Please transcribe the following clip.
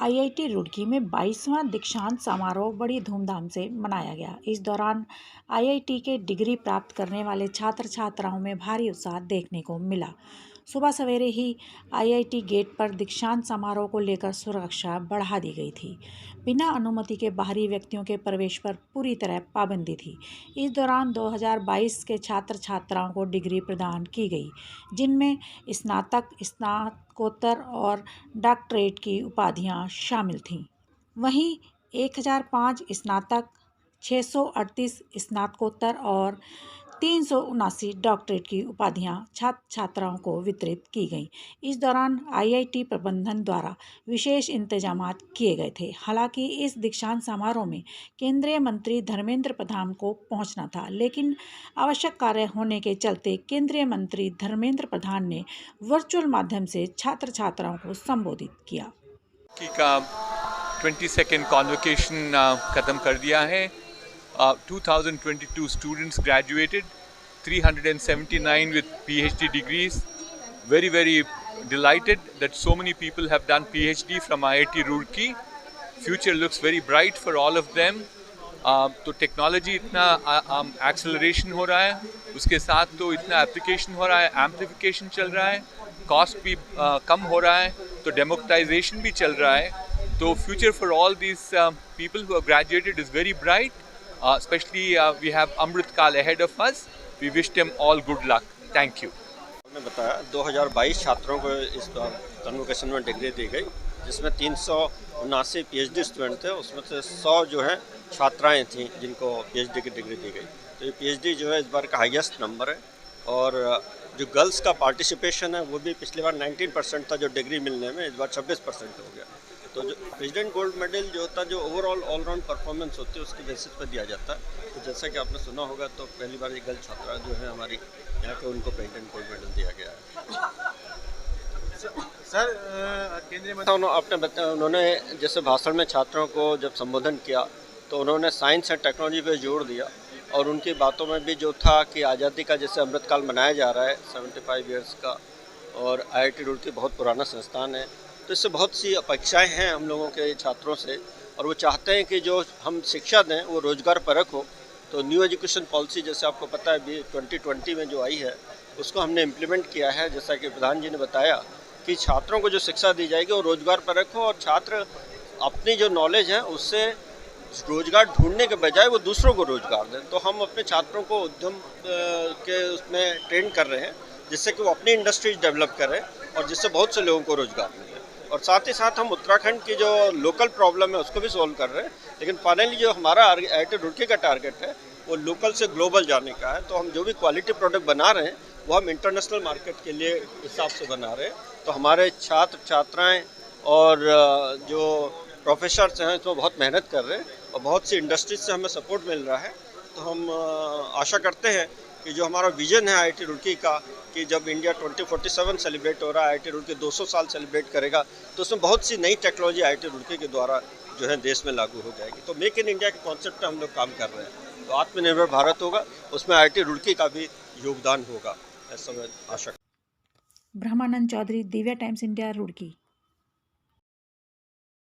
IIT Roorkee में 22वां दीक्षांत समारोह बड़ी धूमधाम से मनाया गया। इस दौरान आईआईटी के डिग्री प्राप्त करने वाले छात्र छात्राओं में भारी उत्साह देखने को मिला। सुबह सवेरे ही आईआईटी गेट पर दीक्षांत समारोह को लेकर सुरक्षा बढ़ा दी गई थी। बिना अनुमति के बाहरी व्यक्तियों के प्रवेश पर पूरी तरह पाबंदी थी। इस दौरान 2022 के छात्र छात्राओं को डिग्री प्रदान की गई, जिनमें स्नातक, स्नातकोत्तर और डॉक्टरेट की उपाधियां शामिल थीं। वहीं 1005 स्नातक, 638 स्नातकोत्तर और 379 डॉक्टरेट की उपाधियां छात्र छात्राओं को वितरित की गईं। इस दौरान आईआईटी प्रबंधन द्वारा विशेष इंतजामात किए गए थे। हालांकि इस दीक्षांत समारोह में केंद्रीय मंत्री धर्मेंद्र प्रधान को पहुंचना था, लेकिन आवश्यक कार्य होने के चलते केंद्रीय मंत्री धर्मेंद्र प्रधान ने वर्चुअल माध्यम से छात्र छात्राओं को संबोधित किया। का 22nd कॉन्वोकेशन खत्म कर दिया है। 2022 students graduated, 379 with PhD degrees. Very delighted that so many people have done PhD from IIT Roorkee. Future looks very bright for all of them. तो टेक्नोलॉजी इतना एक्सेलरेशन हो रहा है, उसके साथ तो इतना एप्लीकेशन हो रहा है, एम्प्लीफिकेशन चल रहा है, कॉस्ट भी कम हो रहा है, तो डेमोक्राटाइजेशन भी चल रहा है। तो future for all these people who have graduated is very bright, especially we have Amrit Kaal ahead of us. We wish them all good luck. Thank you. मैं बताया 2022 छात्रों को इस बार कन्वोकेशन में डिग्री दी गई, जिसमें 379 पीएचडी स्टूडेंट थे, उसमें से 100 जो है छात्राएं थीं जिनको पीएचडी की डिग्री दी गई। तो ये पीएचडी जो है इस बार का हाईएस्ट नंबर है। और जो गर्ल्स का पार्टिसिपेशन है वो भी पिछली बार 19% था जो डिग्री मिलने में, इस बार 26% हो गया। तो जो प्रेसिडेंट गोल्ड मेडल जो होता है, जो ओवरऑल ऑलराउंड परफॉर्मेंस होती है, उसकी बेसिस पर दिया जाता है। तो जैसा कि आपने सुना होगा, तो पहली बार एक गर्ल छात्रा जो है हमारी यहाँ पे, उनको प्रेसिडेंट गोल्ड मेडल दिया गया है। सर, केंद्रीय मंत्री उन्होंने जैसे भाषण में छात्रों को जब संबोधन किया तो उन्होंने साइंस एंड टेक्नोलॉजी पे जोर दिया, और उनकी बातों में भी जो था कि आज़ादी का जैसे अमृतकाल मनाया जा रहा है 75 ईयर्स का, और आईआईटी रुड़की बहुत पुराना संस्थान है, तो इससे बहुत सी अपेक्षाएं हैं हम लोगों के छात्रों से, और वो चाहते हैं कि जो हम शिक्षा दें वो रोज़गार परक हो। तो न्यू एजुकेशन पॉलिसी जैसे आपको पता है अभी 2020 में जो आई है, उसको हमने इम्प्लीमेंट किया है। जैसा कि प्रधान जी ने बताया कि छात्रों को जो शिक्षा दी जाएगी वो रोज़गार परक हो, और छात्र अपनी जो नॉलेज है उससे रोज़गार ढूंढने के बजाय वो दूसरों को रोज़गार दें। तो हम अपने छात्रों को उद्यम के उसमें ट्रेन कर रहे हैं, जिससे कि वो अपनी इंडस्ट्रीज डेवलप करें और जिससे बहुत से लोगों को रोज़गार मिले। और साथ ही साथ हम उत्तराखंड की जो लोकल प्रॉब्लम है उसको भी सॉल्व कर रहे हैं। लेकिन फाइनली जो हमारा आईआईटी रुड़की का टारगेट है वो लोकल से ग्लोबल जाने का है। तो हम जो भी क्वालिटी प्रोडक्ट बना रहे हैं वो हम इंटरनेशनल मार्केट के लिए हिसाब से बना रहे हैं। तो हमारे छात्र छात्राएँ और जो प्रोफेसर्स हैं इसमें बहुत मेहनत कर रहे हैं, और बहुत सी इंडस्ट्रीज से हमें सपोर्ट मिल रहा है। तो हम आशा करते हैं कि जो हमारा विजन है आईआईटी रुड़की का, कि जब इंडिया 2047 सेलिब्रेट हो रहा है, आईआईटी रुड़की 200 साल सेलिब्रेट करेगा, तो उसमें बहुत सी नई टेक्नोलॉजी आईआईटी रुड़की के द्वारा जो है देश में लागू हो जाएगी। तो मेक इन इंडिया के कॉन्सेप्ट पर हम लोग काम कर रहे हैं। तो आत्मनिर्भर भारत होगा, उसमें आईआईटी रुड़की का भी योगदान होगा, ऐसा मैं आशा। ब्रह्मानंद चौधरी, दिव्या टाइम्स इंडिया, रुड़की।